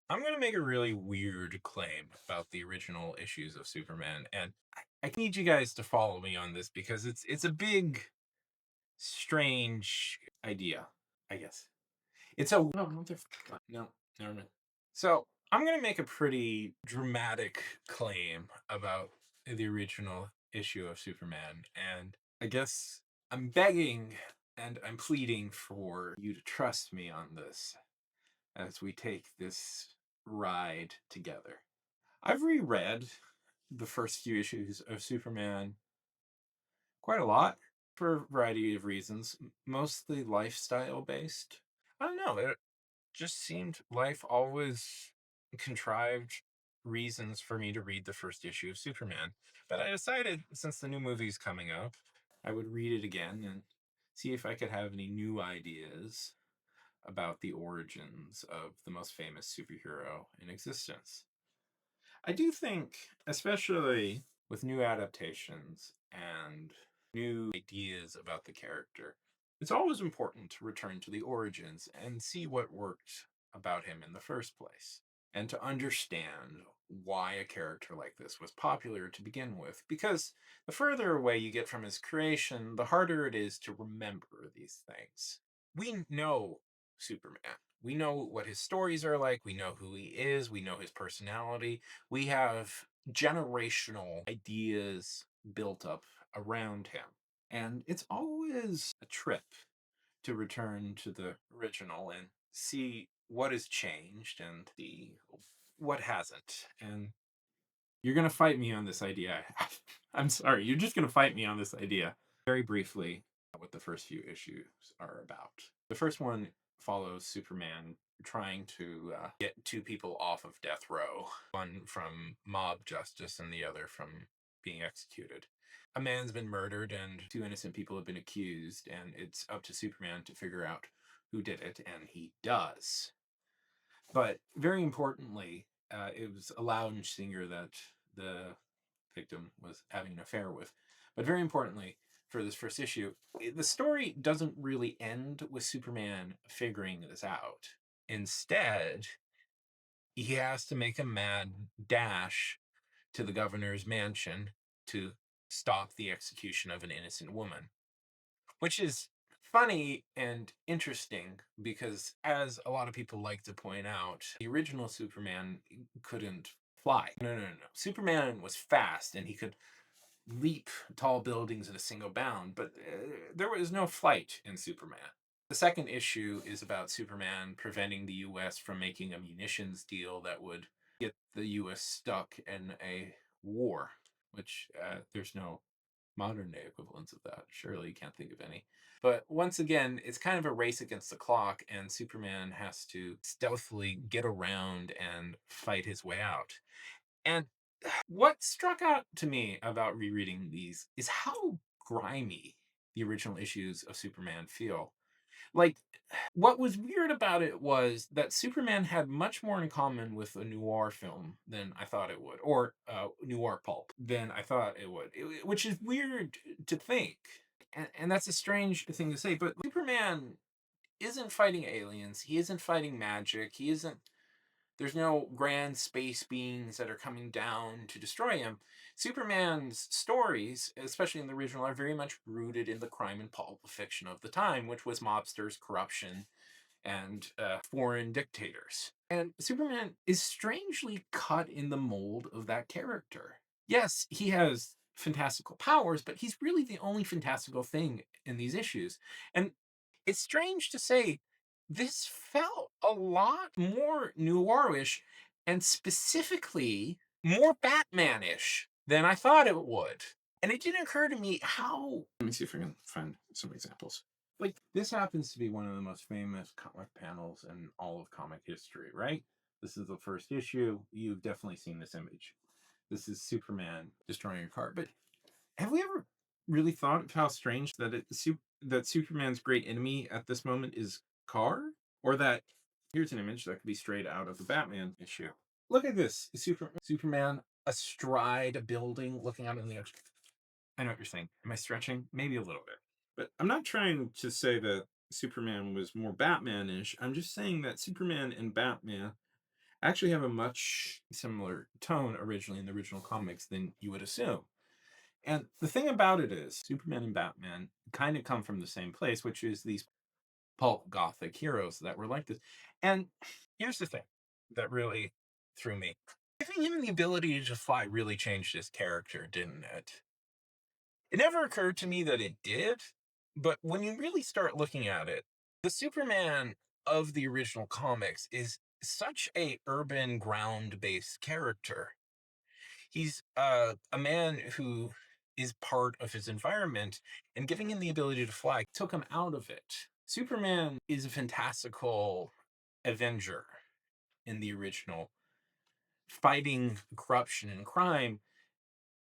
I'm going to make a really weird claim about the original issues of Superman, and I need you guys to follow me on this because it's a big, strange idea. I guess it's a no, never mind. So I'm going to make a pretty dramatic claim about the original issue of Superman, and I guess I'm begging and I'm pleading for you to trust me on this as we take this ride together. I've reread the first few issues of Superman quite a lot for a variety of reasons, mostly lifestyle based. I don't know, it just seemed life always contrived reasons for me to read the first issue of Superman. But I decided, since the new movie's coming up, I would read it again and see if I could have any new ideas about the origins of the most famous superhero in existence. I do think, especially with new adaptations and new ideas about the character, it's always important to return to the origins and see what worked about him in the first place, and to understand why a character like this was popular to begin with. Because the further away you get from his creation, the harder it is to remember these things. We know Superman. We know what his stories are like. We know who he is. We know his personality. We have generational ideas built up around him. And it's always a trip to return to the original and see what has changed and see what hasn't. And you're going to fight me on this idea. I'm sorry, you're just going to fight me on this idea. Very briefly, what the first few issues are about. The first one follows Superman trying to get two people off of death row, one from mob justice and the other from being executed. A man's been murdered and two innocent people have been accused, and it's up to Superman to figure out who did it, and he does. But very importantly, it was a lounge singer that the victim was having an affair with. But very importantly, for this first issue, the story doesn't really end with Superman figuring this out. Instead, he has to make a mad dash to the governor's mansion to stop the execution of an innocent woman, which is funny and interesting because, as a lot of people like to point out, the original Superman couldn't fly. No. Superman was fast and he could leap tall buildings in a single bound, but there was no flight in Superman. The second issue is about Superman preventing the US from making a munitions deal that would get the US stuck in a war, which there's no modern day equivalents of that. Surely you can't think of any. But once again, it's kind of a race against the clock, and Superman has to stealthily get around and fight his way out. And what struck out to me about rereading these is how grimy the original issues of Superman feel. Like, what was weird about it was that Superman had much more in common with a noir film than I thought it would, or noir pulp than I thought it would, which is weird to think. And that's a strange thing to say, but Superman isn't fighting aliens. He isn't fighting magic. He isn't There's no grand space beings that are coming down to destroy him. Superman's stories, especially in the original, are very much rooted in the crime and pulp fiction of the time, which was mobsters, corruption, and foreign dictators. And Superman is strangely cut in the mold of that character. Yes, he has fantastical powers, but he's really the only fantastical thing in these issues. And it's strange to say, this felt a lot more noirish and specifically more Batman-ish than I thought it would. And it didn't occur to me how. Let me see if I can find some examples. Like, this happens to be one of the most famous comic panels in all of comic history, right? This is the first issue. You've definitely seen this image. This is Superman destroying a car. But have we ever really thought of how strange that that Superman's great enemy at this moment is car? Or that here's an image that could be straight out of the Batman issue. Look at this. Superman astride a building looking out in the ocean. I know what you're saying. Am I stretching? Maybe a little bit. But I'm not trying to say that Superman was more Batman-ish. I'm just saying that Superman and Batman actually have a much similar tone originally in the original comics than you would assume. And the thing about it is, Superman and Batman kind of come from the same place, which is these pulp gothic heroes that were like this. And here's the thing that really threw me. Giving him the ability to fly really changed his character, didn't it? It never occurred to me that it did, but when you really start looking at it, the Superman of the original comics is such a urban ground-based character. He's a man who is part of his environment, and giving him the ability to fly took him out of it. Superman is a fantastical avenger in the original, fighting corruption and crime,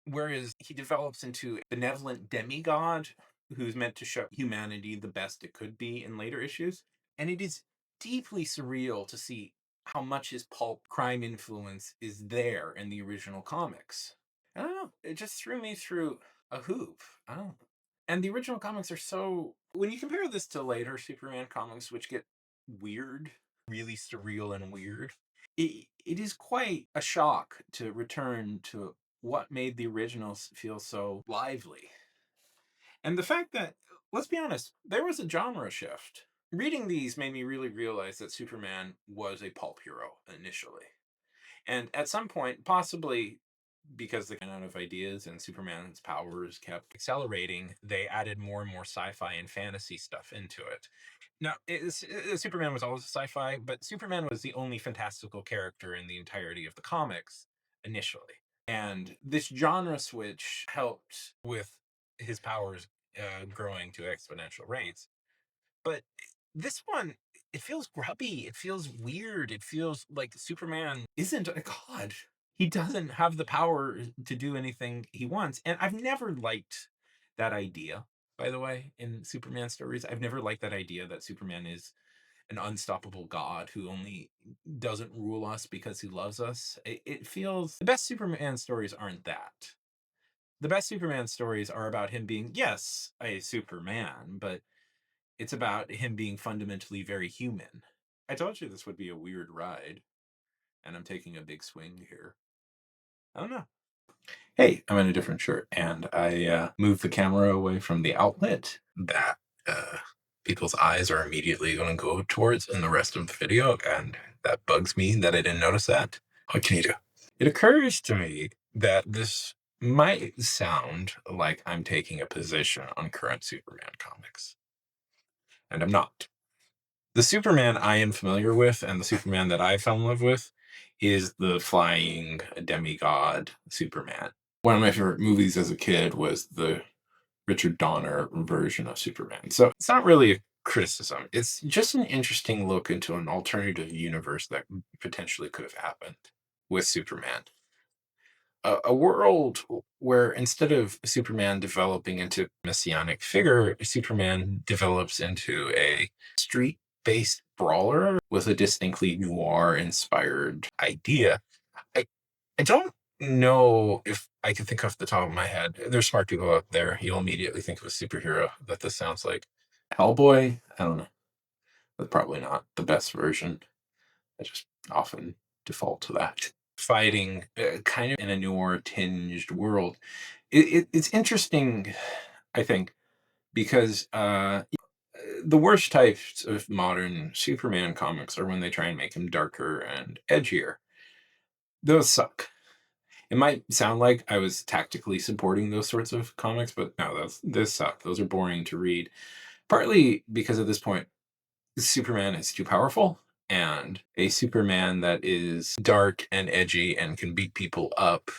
whereas he develops into a benevolent demigod who's meant to show humanity the best it could be in later issues. And it is deeply surreal to see how much his pulp crime influence is there in the original comics. I don't know. It just threw me through a hoop. I don't. And the original comics are so. When you compare this to later Superman comics, which get weird, really surreal and weird, it is quite a shock to return to what made the originals feel so lively. And the fact that, let's be honest, there was a genre shift. Reading these made me really realize that Superman was a pulp hero initially. And at some point, possibly because they ran out of ideas and Superman's powers kept accelerating, they added more and more sci-fi and fantasy stuff into it. Now, Superman was always sci-fi, but Superman was the only fantastical character in the entirety of the comics initially. And this genre switch helped with his powers growing to exponential rates. But this one, it feels grubby. It feels weird. It feels like Superman isn't a god. He doesn't have the power to do anything he wants. And I've never liked that idea, by the way, in Superman stories. I've never liked that idea that Superman is an unstoppable god who only doesn't rule us because he loves us. It feels the best Superman stories aren't that. The best Superman stories are about him being, yes, a Superman, but it's about him being fundamentally very human. I told you this would be a weird ride, and I'm taking a big swing here. I don't know. Hey, I'm in a different shirt, and I moved the camera away from the outlet that uh, people's eyes are immediately going to go towards in the rest of the video, and that bugs me that I didn't notice that. What can you do? It occurs to me that this might sound like I'm taking a position on current Superman comics, and I'm not. The Superman I am familiar with and the Superman that I fell in love with is the flying demigod Superman. One of my favorite movies as a kid was the Richard Donner version of Superman. So it's not really a criticism. It's just an interesting look into an alternative universe that potentially could have happened with Superman. A world where instead of Superman developing into a messianic figure, Superman develops into a street based brawler with a distinctly noir inspired idea. I, I don't know if I can think off the top of my head. There's smart people out there. You'll immediately think of a superhero that this sounds like. Hellboy? I don't know. That's probably not the best version. I just often default to that. Fighting kind of in a noir tinged world. It's interesting, I think, because the worst types of modern Superman comics are when they try and make him darker and edgier. Those suck. It might sound like I was tactically supporting those sorts of comics, but no, those suck. Those are boring to read. Partly because at this point, Superman is too powerful, and a Superman that is dark and edgy and can beat people up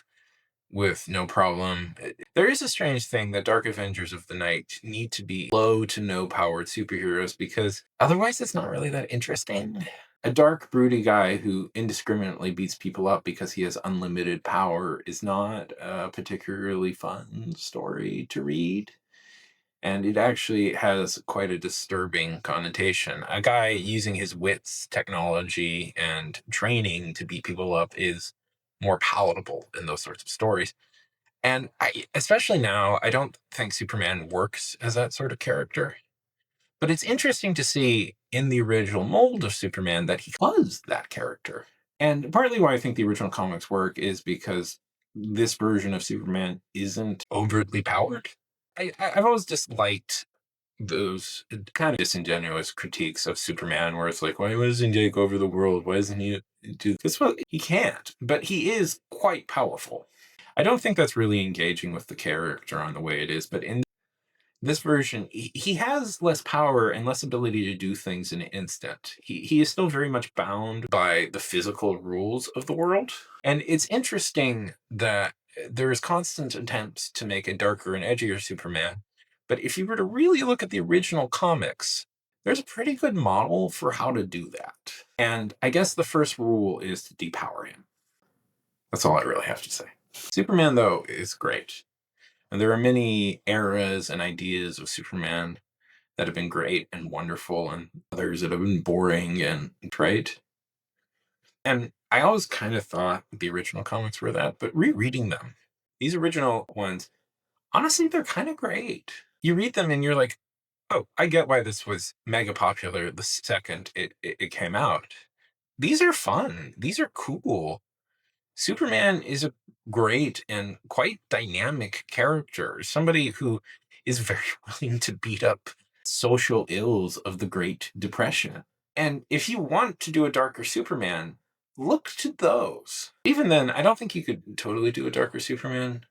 with no problem. There is a strange thing that Dark Avengers of the Night need to be low to no powered superheroes because otherwise it's not really that interesting. A dark, broody guy who indiscriminately beats people up because he has unlimited power is not a particularly fun story to read. And it actually has quite a disturbing connotation. A guy using his wits, technology, and training to beat people up is more palatable in those sorts of stories. And especially now, I don't think Superman works as that sort of character. But it's interesting to see in the original mold of Superman that he was that character. And partly why I think the original comics work is because this version of Superman isn't overtly powered. I've always disliked those kind of disingenuous critiques of Superman where it's like, why doesn't he take over the world? Why doesn't he do this? Well, he can't, but he is quite powerful. I don't think that's really engaging with the character on the way it is, but in this version, he has less power and less ability to do things in an instant. He is still very much bound by the physical rules of the world. And it's interesting that there is constant attempts to make a darker and edgier Superman. But if you were to really look at the original comics, there's a pretty good model for how to do that. And I guess the first rule is to depower him. That's all I really have to say. Superman, though, is great. And there are many eras and ideas of Superman that have been great and wonderful, and others that have been boring and right. And I always kind of thought the original comics were that, but rereading them, these original ones, honestly, they're kind of great. You read them and you're like, oh, I get why this was mega popular the second it came out. These are fun. These are cool. Superman is a great and quite dynamic character, somebody who is very willing to beat up social ills of the Great Depression. And if you want to do a darker Superman, look to those. Even then, I don't think you could totally do a darker Superman,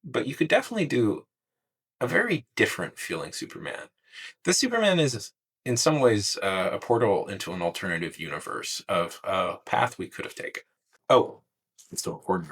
but you could definitely do a very different feeling Superman. This Superman is, in some ways, a portal into an alternative universe of a path we could have taken. Oh, it's still recording.